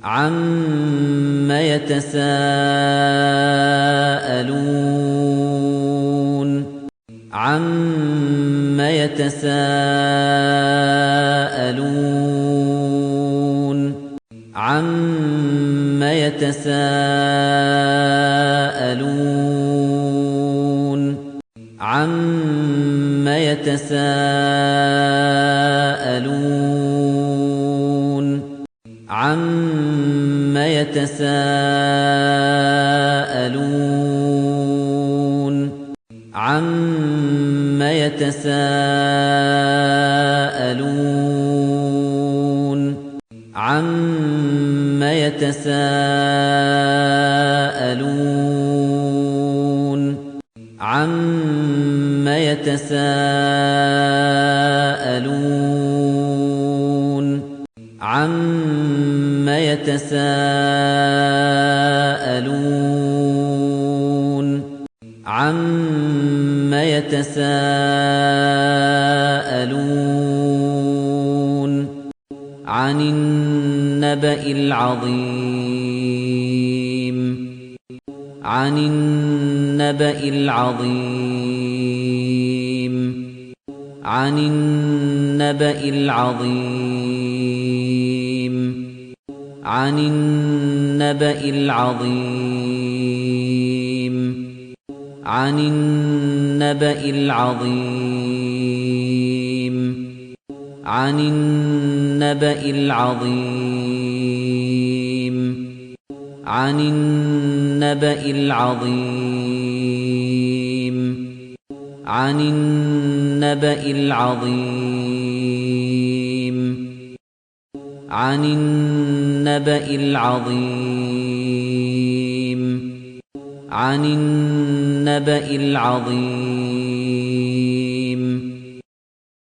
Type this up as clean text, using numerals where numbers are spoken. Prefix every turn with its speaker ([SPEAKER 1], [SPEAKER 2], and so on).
[SPEAKER 1] عَمَّ يَتَسَاءَلُونَ عَمَّ يَتَسَاءَلُونَ عَمَّ يَتَسَاءَلُونَ عَمَّ يَتَسَاءَلُونَ عَمَّ يَتَسَاءَلُونَ عَمَّ يَتَسَاءَلُونَ عَمَّ يَتَسَاءَلُونَ عَمَّ يَتَسَاءَلُونَ عَمَّ يَتَسَاءَلُونَ عَمَّ يَتَسَاءَلُونَ عَنِ النَّبَإِ الْعَظِيمِ عَنِ النَّبَإِ الْعَظِيمِ عَنِ النَّبَإِ الْعَظِيمِ عَنِ النَّبَإِ الْعَظِيمِ عَنِ النَّبَإِ الْعَظِيمِ عَنِ النَّبَإِ الْعَظِيمِ عَنِ النَّبَإِ الْعَظِيمِ عَنِ النَّبَإِ الْعَظِيمِ عَنِ النَّبَإِ الْعَظِيمِ عَنِ النَّبَإِ الْعَظِيمِ